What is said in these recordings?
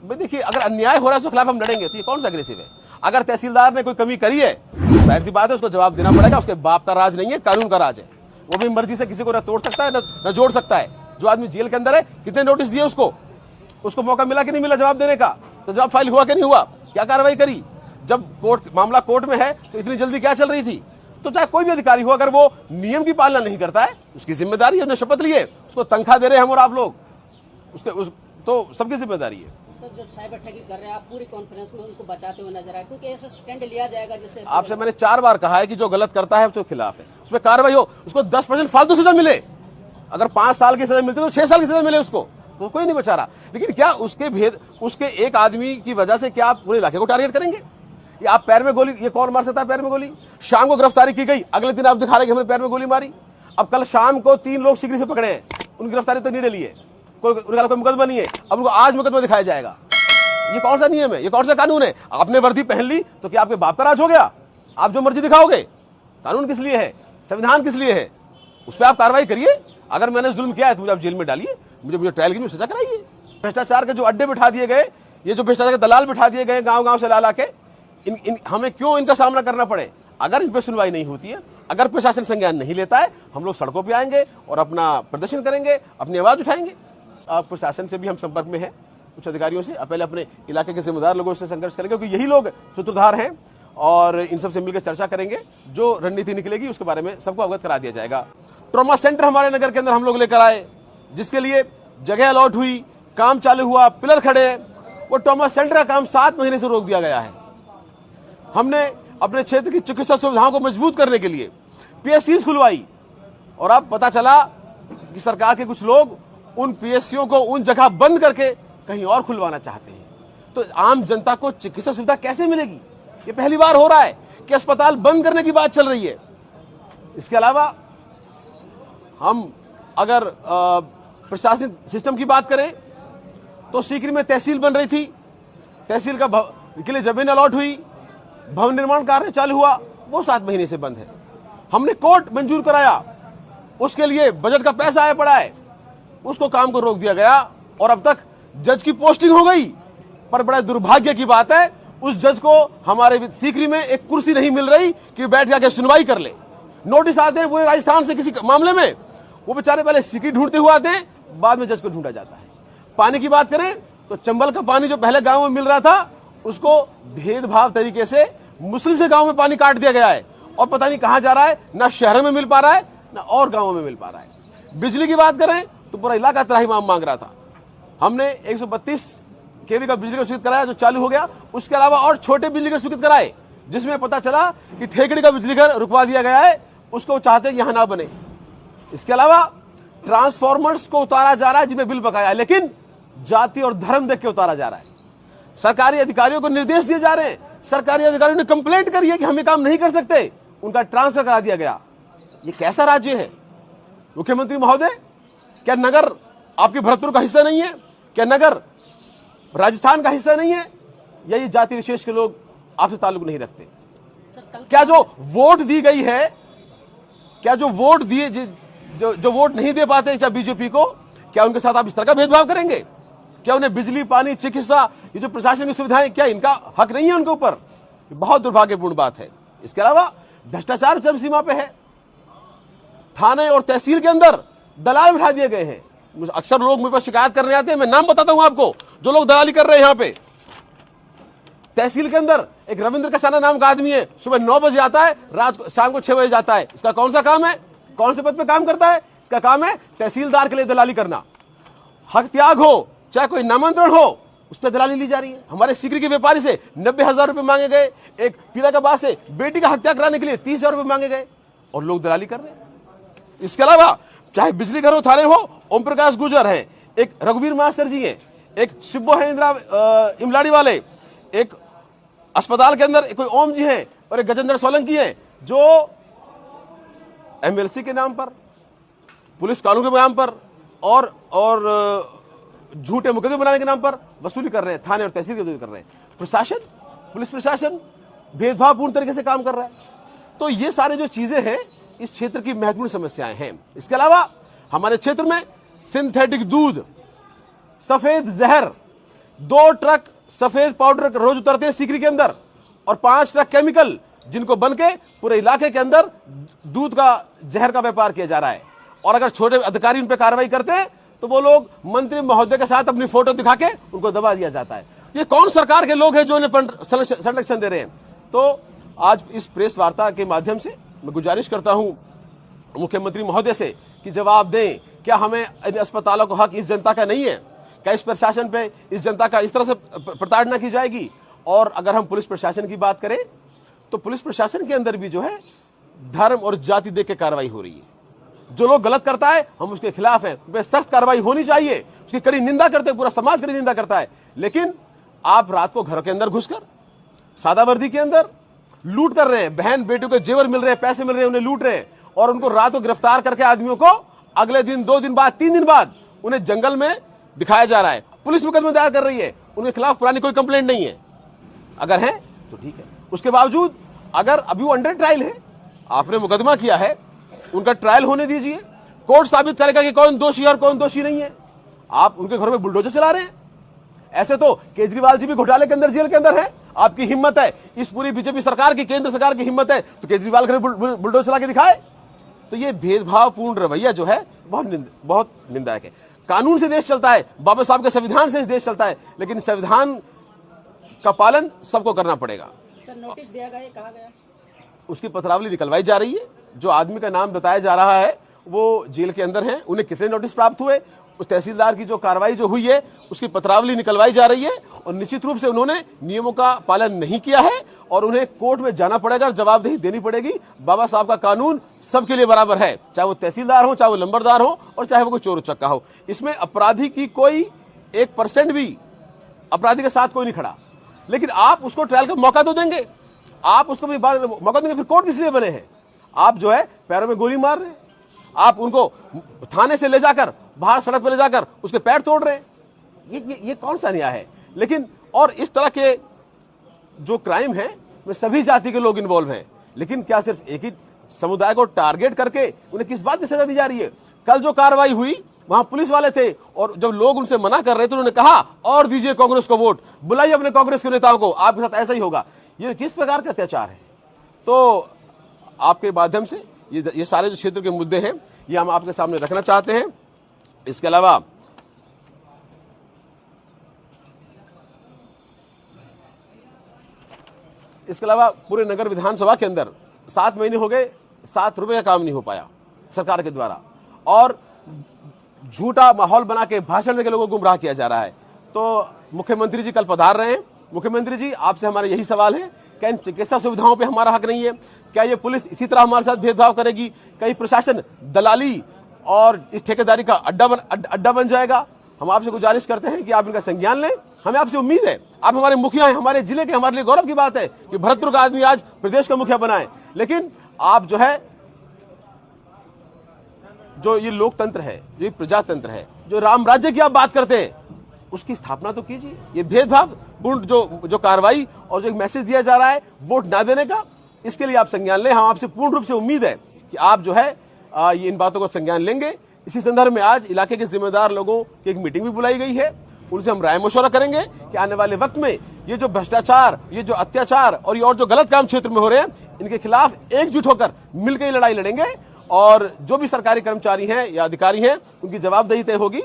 भाई देखिए, अगर अन्याय हो रहा है उसके खिलाफ हम लड़ेंगे, तो ये कौन सा अग्रेसिव है? अगर तहसीलदार ने कोई कमी करी है, जाहिर सी बात है उसको जवाब देना पड़ेगा। उसके बाप का राज नहीं है, कानून का राज है। वो भी मर्जी से किसी को न तोड़ सकता है न जोड़ सकता है। जो आदमी जेल के अंदर है, कितने नोटिस दिए उसको मौका मिला कि नहीं मिला जवाब देने का? तो जवाब फाइल हुआ कि नहीं हुआ? क्या कार्रवाई करी? जब मामला कोर्ट में है तो इतनी जल्दी क्या चल रही थी? तो चाहे कोई भी अधिकारी हो, अगर वो नियम की पालना नहीं करता है, उसकी जिम्मेदारी है। उसने शपथ ली है, उसको तनख्वाह दे रहे हैं हम और आप लोग, तो सबकी जिम्मेदारी है। सर, जो साइबर ठगी कर रहे हैं, आप पूरी कॉन्फ्रेंस में उनको बचाते हुए नजर आए, क्योंकि ऐसा स्टैंड लिया जाएगा जिससे आपसे मैंने 4 बार कहा है कि जो गलत करता है उसके खिलाफ है, उस पर कार्रवाई हो, उसको 10% फालतू सजा मिले। अगर 5 साल की सजा मिलती तो 6 साल की सजा मिले उसको, तो कोई नहीं बचा रहा। लेकिन क्या उसके एक आदमी की वजह से क्या आप पूरे इलाके को टारगेट करेंगे? ये आप पैर में गोली, ये कौन मार सकता है पैर में गोली? शाम को गिरफ्तारी की गई, अगले दिन आप दिखा रहे कि हमने पैर में गोली मारी। अब कल शाम को 3 लोग सिकरी से पकड़े हैं, उनकी गिरफ्तारी तो नहीं डली है, कोई मुकदमा नहीं है। अब उनको आज मुकदमा दिखाया जाएगा। ये कौन सा नियम है? ये कौन सा कानून है? आपने वर्दी पहन ली तो क्या आपके बाप का राज हो गया? आप जो मर्जी दिखाओगे? कानून किस लिए है? संविधान किस लिए है? उस पर आप कार्रवाई करिए। अगर मैंने जुल्म किया है तो मुझे आप जेल में डालिए, मुझे ट्रायल की सजा कराइए। भ्रष्टाचार के जो अड्डे बिठा दिए गए, ये जो भ्रष्टाचार के दलाल बिठा दिए गए गांव गांव से ला के, हमें क्यों इनका सामना करना पड़े? अगर इन पर सुनवाई नहीं होती है, अगर प्रशासन संज्ञान नहीं लेता है, हम लोग सड़कों पे आएंगे और अपना प्रदर्शन करेंगे, अपनी आवाज उठाएंगे। प्रशासन से भी हम संपर्क में हैं, कुछ अधिकारियों से। पहले अपने इलाके के जिम्मेदार लोगों से संघर्ष करेंगे, क्योंकि यही लोग सूत्रधार हैं, और इन सब से मिलकर चर्चा करेंगे। जो रणनीति निकलेगी उसके बारे में सबको अवगत करा दिया जाएगा। ट्रॉमा सेंटर हमारे नगर के अंदर हम लोग लेकर आए, जिसके लिए जगह अलॉट हुई, काम चालू हुआ, पिलर खड़े। वो ट्रॉमा सेंटर का काम 7 महीने से रोक दिया गया है। हमने अपने क्षेत्र की चिकित्सा सुविधाओं को मजबूत करने के लिए पीएससी खुलवाई, और अब पता चला कि सरकार के कुछ लोग उन पीएससीओं को उन जगह बंद करके कहीं और खुलवाना चाहते हैं। तो आम जनता को चिकित्सा सुविधा कैसे मिलेगी? ये पहली बार हो रहा है कि अस्पताल बंद करने की बात चल रही है। इसके अलावा हम अगर प्रशासनिक सिस्टम की बात करें तो सीकरी में तहसील बन रही थी, तहसील के लिए जमीन अलॉट हुई, भवन निर्माण कार्य चालू हुआ, वो 7 महीने से बंद है। हमने कोर्ट मंजूर कराया, उसके लिए बजट का पैसा आया पड़ा है, उसको काम को रोक दिया गया, और अब तक जज की पोस्टिंग हो गई। पर बड़ा दुर्भाग्य की बात है, उस जज को हमारे सीकरी में एक कुर्सी नहीं मिल रही कि बैठ जाके सुनवाई कर ले। नोटिस आते हैं पूरे राजस्थान से किसी मामले में, वो बेचारे पहले सीकरी ढूंढते हुए आते हैं, बाद में जज को ढूंढा जाता है। पानी की बात करें तो चंबल का पानी जो पहले गांव में मिल रहा था, उसको भेदभाव तरीके से मुस्लिम से गांव में पानी काट दिया गया है, और पता नहीं कहां जा रहा है, ना शहर में मिल पा रहा है ना और गांवों में मिल पा रहा है। बिजली की बात करें तो पूरा इलाका त्राहिमाम मांग रहा था। हमने 132 केवी का बिजली का स्वीकृत कराया, जो चालू हो गया। उसके अलावा और छोटे बिजली घर स्वीकृत कराए, जिसमें पता चला कि ठेकड़ी का बिजली घर रुकवा दिया गया है, उसको चाहते यहां ना बने। इसके अलावा ट्रांसफॉर्मर्स को उतारा जा रहा है जिनमें बिल बकाया है, लेकिन जाति और धर्म देख के उतारा जा रहा है। सरकारी अधिकारियों को निर्देश दिए जा रहे हैं, सरकारी अधिकारियों ने कंप्लेंट करी है कि हम ये काम नहीं कर सकते, उनका ट्रांसफर करा दिया गया। ये कैसा राज्य है मुख्यमंत्री महोदय? क्या नगर आपके भरतपुर का हिस्सा नहीं है? क्या नगर राजस्थान का हिस्सा नहीं है? या ये जाति विशेष के लोग आपसे ताल्लुक नहीं रखते? क्या जो वोट दी गई है, क्या जो वोट दिए जो वोट नहीं दे पाते चाहे बीजेपी को, क्या उनके साथ आप इस तरह का भेदभाव करेंगे? क्या उन्हें बिजली, पानी, चिकित्सा, ये जो प्रशासन की सुविधाएं, क्या इनका हक नहीं है उनके ऊपर? बहुत दुर्भाग्यपूर्ण बात है। इसके अलावा भ्रष्टाचार चरम सीमा पे है। थाने और तहसील के अंदर दलाल बिठा दिए गए हैं। अक्सर लोग मेरे पास शिकायत करने आते हैं, मैं नाम बताता हूं आपको जो लोग दलाली कर रहे हैं। यहां पे तहसील के अंदर एक रविंद्र कसाना नाम का आदमी है, सुबह 9 बजे आता है, शाम को 6 बजे जाता है। इसका कौन सा काम है? कौन से पद पे काम करता है? इसका काम है तहसीलदार के लिए दलाली करना। हक त्याग हो, चाहे कोई नामांतरण हो, उस पर दलाली ली जा रही है। हमारे सीकरी के व्यापारी से 90,000 रुपए मांगे गए। एक पीला का बात से बेटी का हत्या कराने के लिए 30,000 रुपए मांगे गए, और लोग दलाली कर रहे हैं। इसके अलावा चाहे बिजली घर हो, थाने हो, ओम प्रकाश गुर्जर है, एक रघुवीर मास्टर जी हैं, एक शिब्बो है इमलाड़ी वाले, एक अस्पताल के अंदर कोई ओम जी हैं, और एक गजेंद्र सोलंकी हैं, जो एमएलसी के नाम पर, पुलिस कानून के नाम पर और झूठे मुकदमे बनाने के नाम पर वसूली कर रहे हैं, थाने और तहसील की वसूली कर रहे हैं। प्रशासन, पुलिस प्रशासन भेदभावपूर्ण तरीके से काम कर रहा है। तो ये सारे जो चीजें हैं, इस क्षेत्र की महत्वपूर्ण समस्याएं हैं। इसके अलावा हमारे क्षेत्र में सिंथेटिक दूध, सफेद जहर, 2 ट्रक सफेद पाउडर रोज उतरते हैं सीकरी के अंदर और 5 ट्रक केमिकल, जिनको बन के पूरे इलाके के अंदर दूध का जहर का व्यापार किया जा रहा है। और अगर छोटे अधिकारी उन पर कार्रवाई करते हैं तो वो लोग मंत्री महोदय के साथ अपनी फोटो दिखा के उनको दबा दिया जाता है। ये कौन सरकार के लोग हैं जो इन्हें संरक्षण दे रहे हैं? तो आज इस प्रेस वार्ता के माध्यम से मैं गुजारिश करता हूं मुख्यमंत्री महोदय से कि जवाब दें, क्या हमें इन अस्पतालों को हक इस जनता का नहीं है? क्या इस प्रशासन पे इस जनता का इस तरह से प्रताड़ना की जाएगी? और अगर हम पुलिस प्रशासन की बात करें तो पुलिस प्रशासन के अंदर भी जो है धर्म और जाति देख के कार्रवाई हो रही है। जो लोग गलत करता है हम उसके खिलाफ हैं, वे सख्त कार्रवाई होनी चाहिए, उसकी कड़ी निंदा करते हैं, पूरा समाज कड़ी निंदा करता है। लेकिन आप रात को घर के अंदर घुसकर सादा वर्दी के अंदर लूट कर रहे हैं, बहन बेटियों के जेवर मिल रहे हैं, पैसे मिल रहे हैं, उन्हें लूट रहे हैं और उनको रात को गिरफ्तार करके आदमियों को अगले दिन 2 दिन बाद 3 दिन बाद उन्हें जंगल में दिखाया जा रहा है। पुलिस मुकदमा दायर कर रही है, उनके खिलाफ पुरानी कोई कंप्लेंट नहीं है। अगर है तो ठीक है, उसके बावजूद अगर अभी वो अंडर ट्रायल है, आपने मुकदमा किया है, उनका ट्रायल होने दीजिए, कोर्ट साबित करेगा कि कौन दोषी है और कौन दोषी नहीं है। आप उनके घरों में बुलडोजर चला रहे हैं। ऐसे तो केजरीवाल जी भी घोटाले के अंदर जेल के अंदर है। आपकी हिम्मत है, इस पूरी बीजेपी सरकार की, केंद्र सरकार की हिम्मत है तो केजरीवाल घर बुलडोजर चला के दिखाए। तो ये भेदभावपूर्ण रवैया जो है बहुत निंदायक है। कानून से देश चलता है, बाबा साहब के संविधान से देश चलता है, लेकिन संविधान का पालन सबको करना पड़ेगा। सर नोटिस दिया गया, कहा गया उसकी पत्रावली निकलवाई जा रही है। जो आदमी का नाम बताया जा रहा है वो जेल के अंदर है, उन्हें कितने नोटिस प्राप्त हुए, उस तहसीलदार की जो कार्रवाई जो हुई है उसकी पत्रावली निकलवाई जा रही है। और निश्चित रूप से उन्होंने नियमों का पालन नहीं किया है और उन्हें कोर्ट में जाना पड़ेगा, जवाबदेही देनी पड़ेगी। बाबा साहब का कानून सबके लिए बराबर है, चाहे वो तहसीलदार हो, चाहे वो लंबरदार हो और चाहे वो कोई चोर उचक्का हो। इसमें अपराधी की कोई 1% भी अपराधी के साथ कोई नहीं खड़ा। लेकिन आप उसको ट्रायल का मौका तो देंगे, आप उसको भी मौका देंगे, फिर कोर्ट किस लिए बने हैं? आप जो है पैरों में गोली मार रहे हैं, आप उनको थाने से ले जाकर बाहर सड़क पर ले जाकर उसके पैर तोड़ रहे हैं। ये कौन सा न्याय है? लेकिन और इस तरह के जो क्राइम है में सभी जाति के लोग इन्वॉल्व हैं, लेकिन क्या सिर्फ एक ही समुदाय को टारगेट करके उन्हें किस बात की सजा दी जा रही है? कल जो कार्रवाई हुई वहां पुलिस वाले थे और जब लोग उनसे मना कर रहे थे उन्होंने कहा और दीजिए कांग्रेस को वोट, बुलाइए अपने कांग्रेस के नेताओं को, आपके साथ ऐसा ही होगा। ये किस प्रकार का अत्याचार है? तो आपके माध्यम से ये सारे जो क्षेत्र के मुद्दे हैं ये हम आपके सामने रखना चाहते हैं। इसके अलावा पूरे नगर विधानसभा के अंदर 7 महीने हो गए, 7 रुपए का काम नहीं हो पाया सरकार के द्वारा और झूठा माहौल बना के भाषण देकर लोगों को गुमराह किया जा रहा है। तो मुख्यमंत्री जी कल पधार रहे हैं। मुख्यमंत्री जी आपसे हमारे यही सवाल है, क्या इन चिकित्सा सुविधाओं पे हमारा हक नहीं है? क्या ये पुलिस इसी तरह हमारे साथ भेदभाव करेगी? क्या प्रशासन दलाली और इस ठेकेदारी का अड्डा बन जाएगा? हम आपसे गुजारिश करते हैं कि आप इनका संज्ञान लें। हमें आपसे उम्मीद है, आप हमारे मुखिया हैं, हमारे जिले के, हमारे लिए गौरव की बात है कि भरतपुर का आदमी आज प्रदेश का मुखिया बना है। लेकिन आप जो है, जो ये लोकतंत्र है, जो ये प्रजातंत्र है, जो राम राज्य की आप बात करते हैं, उसकी स्थापना तो कीजिए। ये भेदभावपूर्ण जो कार्रवाई और जो एक मैसेज दिया जा रहा है वोट ना देने का, इसके लिए आप संज्ञान लें। हम आपसे पूर्ण रूप से उम्मीद है कि आप जो है ये इन बातों को संज्ञान लेंगे। इसी संदर्भ में आज इलाके के जिम्मेदार लोगों की एक मीटिंग भी बुलाई गई है, उनसे हम राय मशवरा करेंगे कि आने वाले वक्त में ये जो भ्रष्टाचार, ये जो अत्याचार और ये और जो गलत काम क्षेत्र में हो रहे हैं, इनके खिलाफ एकजुट होकर मिलकर ये लड़ाई लड़ेंगे और जो भी सरकारी कर्मचारी हैं या अधिकारी हैं उनकी जवाबदेही तय होगी।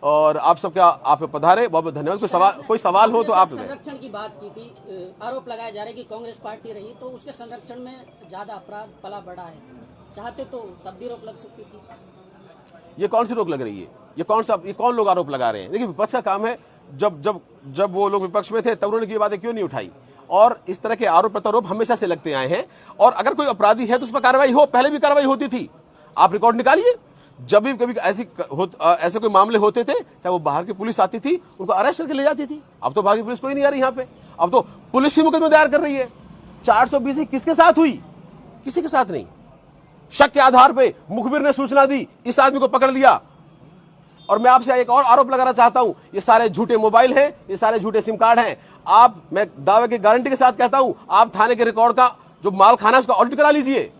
और आप सबका आप पधारे, बहुत बहुत धन्यवाद। कोई सवाल हो तो आप। संरक्षण की बात की थी, आरोप लगाया जा रहा है कि कांग्रेस पार्टी रही तो उसके संरक्षण में ज्यादा अपराध पला बढ़ा है, चाहते तो तब भी रोक लग सकती थी। ये कौन सी रोक लग रही है? ये कौन लोग आरोप लगा रहे हैं? देखिए, विपक्ष का काम है। जब वो लोग विपक्ष में थे तब उन्होंने ये बातें क्यों नहीं उठाई? और इस तरह के आरोप प्रत्यारोप हमेशा से लगते आए हैं। और अगर कोई अपराधी है तो उस पर कार्रवाई हो, पहले भी कार्रवाई होती थी। आप रिकॉर्ड निकालिए, जब भी कभी ऐसे कोई मामले होते थे, चाहे वो बाहर की पुलिस आती थी, उनको अरेस्ट करके ले जाती थी। अब तो बाहर की पुलिस कोई नहीं आ रही यहाँ पे, अब तो पुलिस ही मुकदमा दायर कर रही है। 420 किसके साथ हुई? किसी के साथ नहीं। शक के आधार पे मुखबिर ने सूचना दी, इस आदमी को पकड़ लिया। और मैं आपसे एक और आरोप लगाना चाहता हूं, ये सारे झूठे मोबाइल हैं, ये सारे झूठे सिम कार्ड हैं। मैं दावे की गारंटी के साथ कहता हूं, आप थाने के रिकॉर्ड का जो माल खाना है उसका ऑडिट करा लीजिए।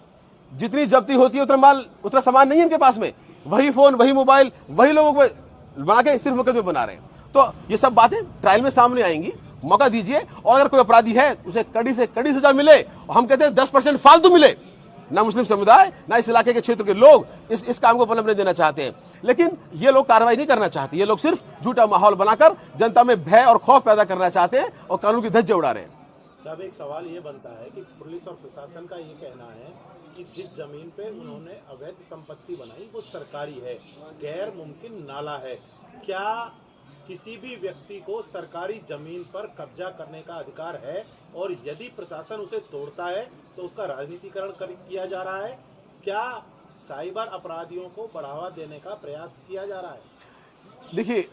जितनी जब्ती होती है उतना सामान नहीं है इनके पास में। वही फोन, वही मोबाइल, वही लोगों को बना के सिर्फ मुकदमे बना रहे हैं। तो तो ये सब बातें ट्रायल में सामने आएंगी, मौका दीजिए, और अगर कोई अपराधी है उसे कड़ी से कड़ी सजा मिले। और हम कहते हैं 10% फालतू मिले। ना मुस्लिम समुदाय ना इस इलाके के क्षेत्र के लोग इस काम को पनपने देना चाहते हैं, लेकिन ये लोग कार्रवाई नहीं करना चाहते। ये लोग सिर्फ झूठा माहौल बनाकर जनता में भय और खौफ पैदा करना चाहते हैं और कानून की धज्जे उड़ा रहे हैं। साहब, एक सवाल ये बनता है कि पुलिस और प्रशासन का ये कहना है कि जिस जमीन पे उन्होंने अवैध संपत्ति बनाई वो सरकारी है, गैर मुमकिन नाला है। क्या किसी भी व्यक्ति को सरकारी जमीन पर कब्जा करने का अधिकार है? और यदि प्रशासन उसे तोड़ता है तो उसका राजनीतिकरण किया जा रहा है? क्या साइबर अपराधियों को बढ़ावा देने का प्रयास किया जा रहा है? देखिए,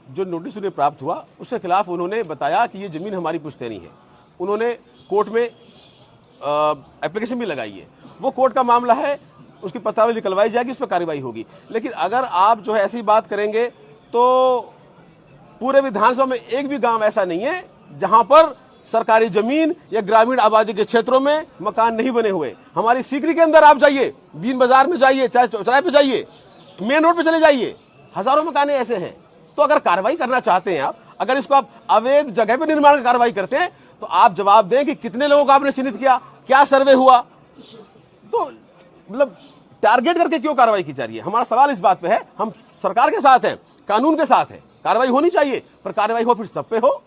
जो नोटिस उन्हें प्राप्त हुआ उसके खिलाफ उन्होंने बताया कि ये जमीन हमारी पुश्तैनी है। उन्होंने कोर्ट में एप्लीकेशन भी लगाई है। वो कोर्ट का मामला है, उसकी पत्रावली निकलवाई जाएगी, उस पर कार्रवाई होगी। लेकिन अगर आप जो है ऐसी बात करेंगे तो पूरे विधानसभा में एक भी गांव ऐसा नहीं है जहां पर सरकारी जमीन या ग्रामीण आबादी के क्षेत्रों में मकान नहीं बने हुए। हमारी सीकरी के अंदर आप जाइए, बीन बाजार में जाइए, चाहे चौराहे पे जाइए, मेन रोड पे चले जाइए, हजारों मकान ऐसे हैं। तो अगर कार्रवाई करना चाहते हैं आप, अगर इसको आप अवैध जगह पे निर्माण की कार्रवाई करते हैं तो आप जवाब दें कि कितने लोगों को आपने चिन्हित किया, क्या सर्वे हुआ। तो मतलब टारगेट करके क्यों कार्रवाई की जा रही है? हमारा सवाल इस बात पे है। हम सरकार के साथ हैं, कानून के साथ है, कार्रवाई होनी चाहिए, पर कार्रवाई हो फिर सब पे हो।